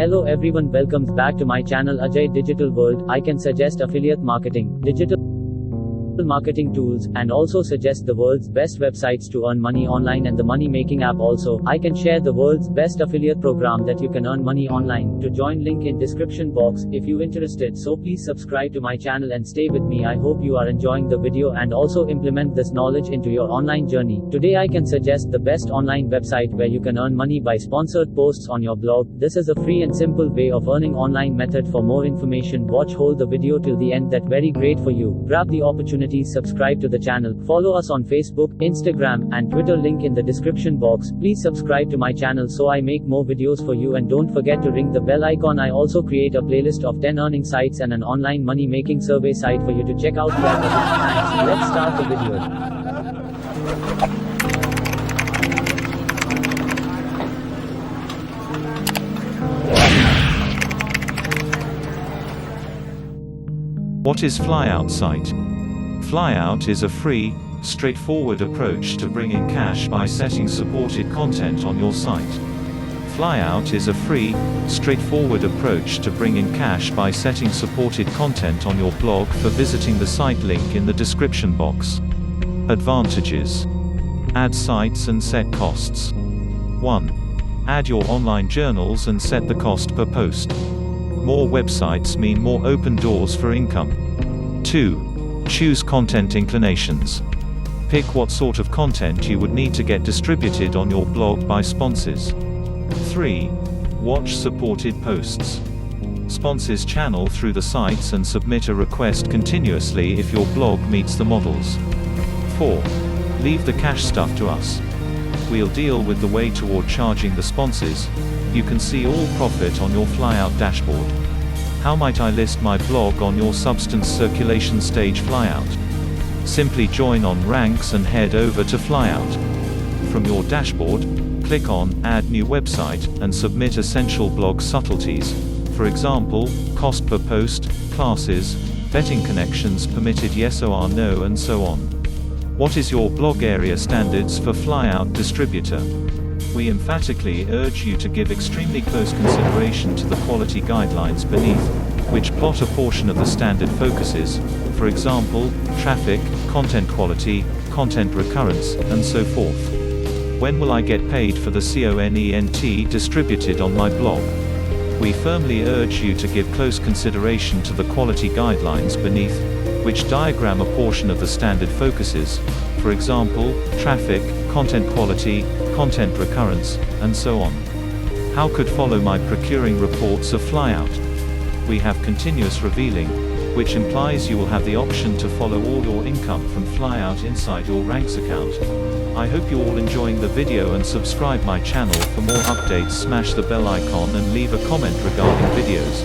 Hello everyone, welcome back to my channel Ajay Digital World. I can suggest affiliate marketing, digital marketing tools, and also suggest the world's best websites to earn money online and the money making app also. I can share the world's best affiliate program that you can earn money online. To join, link in description box if you interested. So please subscribe to my channel and stay with me. I hope you are enjoying the video and also implement this knowledge into your online journey. Today I can suggest the best online website where you can earn money by sponsored posts on your blog. This is a free and simple way of earning online method. For more information, hold the video till the end. That very great for you. Grab the opportunity. Subscribe to the channel, follow us on Facebook, Instagram, and Twitter, link in the description box. Please subscribe to my channel so I make more videos for you, and don't forget to ring the bell icon. I also create a playlist of 10 earning sites and an online money making survey site for you to check out. Thanks. Let's start the video. What is Flyout site? Flyout is a free, straightforward approach to bringing cash by setting supported content on your site. Flyout is a free, straightforward approach to bringing cash by setting supported content on your blog for visiting the site, link in the description box. Advantages: add sites and set costs. 1. Add your online journals and set the cost per post. More websites mean more open doors for income. 2. Choose content inclinations. Pick what sort of content you would need to get distributed on your blog by sponsors. 3. Watch supported posts. Sponsors channel through the sites and submit a request continuously if your blog meets the models. 4. Leave the cash stuff to us. We'll deal with the way toward charging the sponsors. You can see all profit on your Flyout dashboard. How might I list my blog on your Substance circulation stage Flyout? Simply join on Ranks and head over to Flyout. From your dashboard, click on Add New Website and submit essential blog subtleties. For example, cost per post, classes, vetting connections permitted, yes or no, and so on. What is your blog area standards for Flyout distributor? We emphatically urge you to give extremely close consideration to the quality guidelines beneath, which plot a portion of the standard focuses, for example, traffic, content quality, content recurrence, and so forth. When will I get paid for the content distributed on my blog? We firmly urge you to give close consideration to the quality guidelines beneath, which diagram a portion of the standard focuses, for example, traffic, content quality, content recurrence, and so on. How could follow my procuring reports of Flyout? We have continuous revealing, which implies you will have the option to follow all your income from Flyout inside your Ranks account. I hope you're all enjoying the video and subscribe my channel for more updates. Smash the bell icon and leave a comment regarding videos.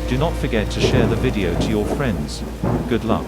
Do not forget to share the video to your friends. Good luck.